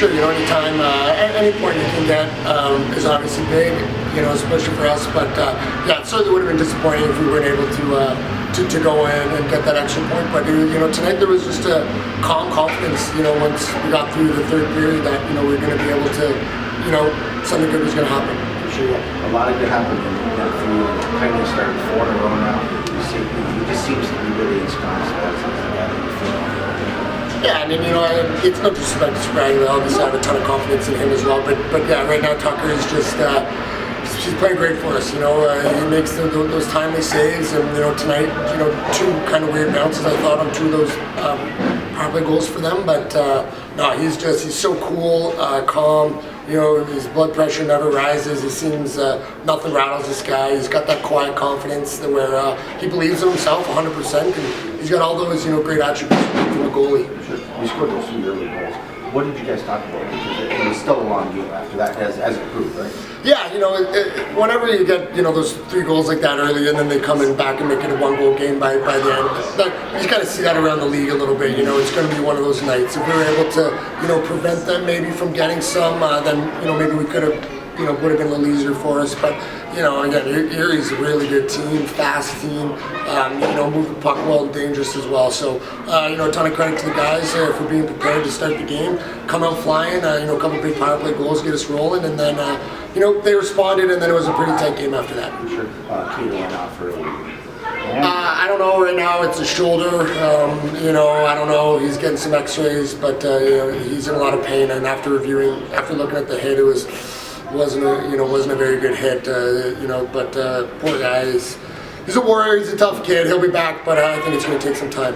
sure. Anytime, any point you can get is obviously big. Especially for us. But yeah, it certainly would have been disappointing if we weren't able to go in and get that extra point. But tonight there was just a calm confidence. Once we got through the third period, that we were going to be able to, something good was going to happen. For sure, a lot of good happened in that three. Kind of started 4 in a row now. He just seems to be really ensconced as a guy that you feel. Yeah, it's no disrespect to Sprague. Obviously, I have a ton of confidence in him as well. But yeah, right now Tucker is just. She's playing great for us, He makes those timely saves, and tonight, 2 kind of weird bounces I thought on 2 of those power play goals for them. But no, he's so cool, calm. His blood pressure never rises. He seems nothing rattles this guy. He's got that quiet confidence that where he believes in himself 100%, and he's got all those great attributes from a goalie. Sure. You scored those 2 early goals. What did you guys talk about? Because it was still a long game after that, as it proved, right? Yeah, whenever you get those 3 goals like that early, and then they come in back and make it a 1-goal game by the end. You just got to see that around the league a little bit. It's going to be one of those nights. If we were able to prevent them maybe from getting some, then maybe we could have would have been a little easier for us. But again, Erie's a really good team, fast team. Move the puck well and dangerous as well. So a ton of credit to the guys for being prepared to start the game, come out flying. A couple big power play goals get us rolling, and then they responded, and then it was a pretty tight game after that. For sure. Keto went out for I don't know. Right now it's a shoulder. I don't know. He's getting some X-rays, but he's in a lot of pain. And after looking at the hit, it wasn't a very good hit. But poor guy he's a warrior. He's a tough kid. He'll be back, but I think it's going to take some time.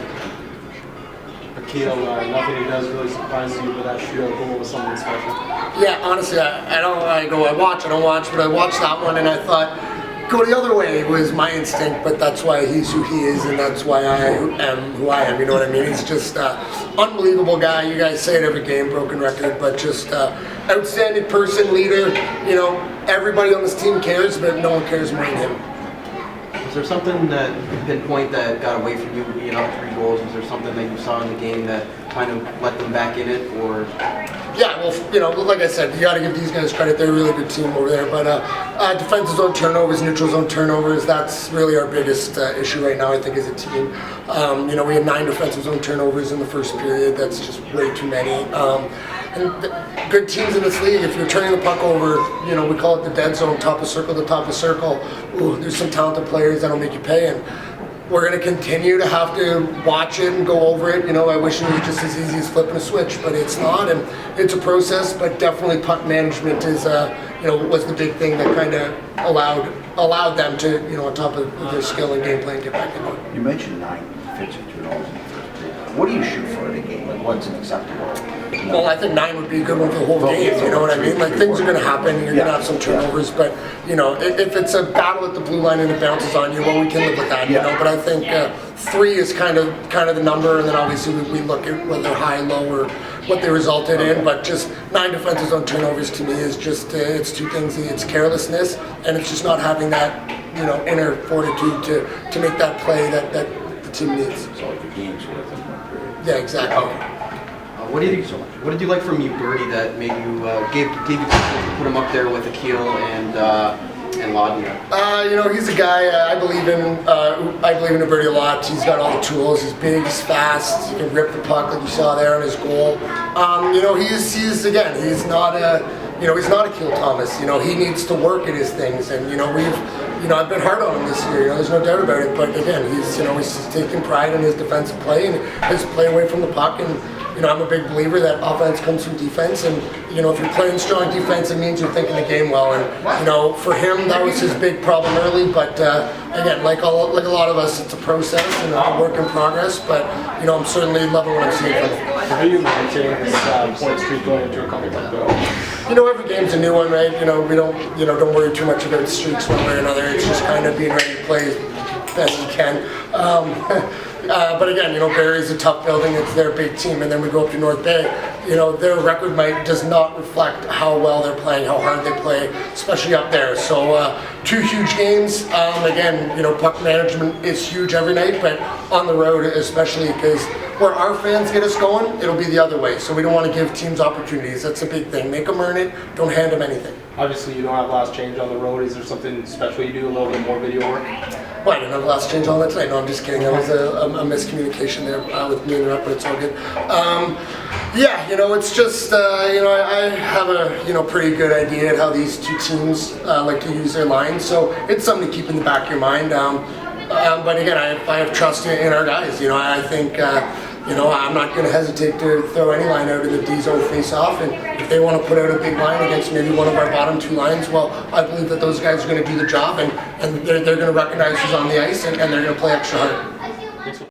Akil, nothing he does really surprises you, but that shootout goal was something special. Yeah, honestly, I watch, but I watched that one and I thought, go the other way was my instinct, but that's why he's who he is, and that's why I am who I am. You know what I mean? He's just unbelievable guy. You guys say it every game, broken record, but just outstanding person, leader. Everybody on this team cares, but no one cares more than him. Was there something that you pinpoint that got away from you being up 3 goals? Was there something that you saw in the game that kind of let them back in it, or? Yeah, well, like I said, you got to give these guys credit. They're a really good team over there. But defensive zone turnovers, neutral zone turnovers, that's really our biggest issue right now, I think, as a team. We had 9 defensive zone turnovers in the first period. That's just way too many. And good teams in this league, if you're turning the puck over, we call it the dead zone, top of circle to top of circle. Ooh, there's some talented players that'll make you pay. And we're going to continue to have to watch it and go over it. I wish it was just as easy as flipping a switch, but it's not, and it's a process. But definitely puck management is, was the big thing that kind of allowed them to, on top of their skill and game plan, get back into it. You mentioned 9 defensive turnovers in the first period. What do you shoot for in a game? What's an acceptable? Well, I think 9 would be a good one for the whole game. You know what I mean? Things are going to happen, and you're going to have some turnovers. But if it's a battle at the blue line and it bounces on you, well, we can live with that. But I think 3 is kind of the number, and then obviously we look at whether they're high, low, or what they resulted in. But just 9 defenses on turnovers to me is just it's 2 things. It's carelessness, and it's just not having that inner fortitude to make that play that the team needs. So like the game's worth in 1 period. Yeah, exactly. Okay. What did you like from Bertie that made you gave you confidence to put him up there with Akil and Lodnia? He's a guy I believe in. I believe in Bertie a lot. He's got all the tools. He's big. He's fast. He can rip the puck like you saw there on his goal. He's not a Akil Thomas. He needs to work at his things, and I've been hard on him this year. There's no doubt about it. But again, he's taking pride in his defensive play and his play away from the puck. And I'm a big believer that offense comes from defense. And if you're playing strong defense, it means you're thinking the game well. And for him, that was his big problem early. But again, like a lot of us, it's a process and a work in progress. But I'm certainly loving what I'm seeing from him. How are you maintaining this point streak going into a couple of games? Every game's a new one, right? We don't worry too much about streaks one way or another. It's just kind of being ready to play as best you can. But again, Barrie's a tough building. It's their big team, and then we go up to North Bay. Their record does not reflect how well they're playing, how hard they play, especially up there. So 2 huge games. Again, puck management is huge every night, but on the road especially, because where our fans get us going, it'll be the other way. So we don't want to give teams opportunities. That's a big thing. Make them earn it. Don't hand them anything. Obviously, you don't have last change on the road. Is there something special you do, a little bit more video work? Well, I didn't have last change on that tonight. No, I'm just kidding. That was a miscommunication there with me and the rep, but it's all good. Yeah, it's just, I have a, pretty good idea at how these 2 teams like to use their lines. So it's something to keep in the back of your mind. But again, I have trust in our guys. I think, I'm not going to hesitate to throw any line out in the D zone face-off. And if they want to put out a big line against maybe one of our bottom 2 lines, well, I believe that those guys are going to do the job, and they're going to recognize who's on the ice, and they're going to play extra hard.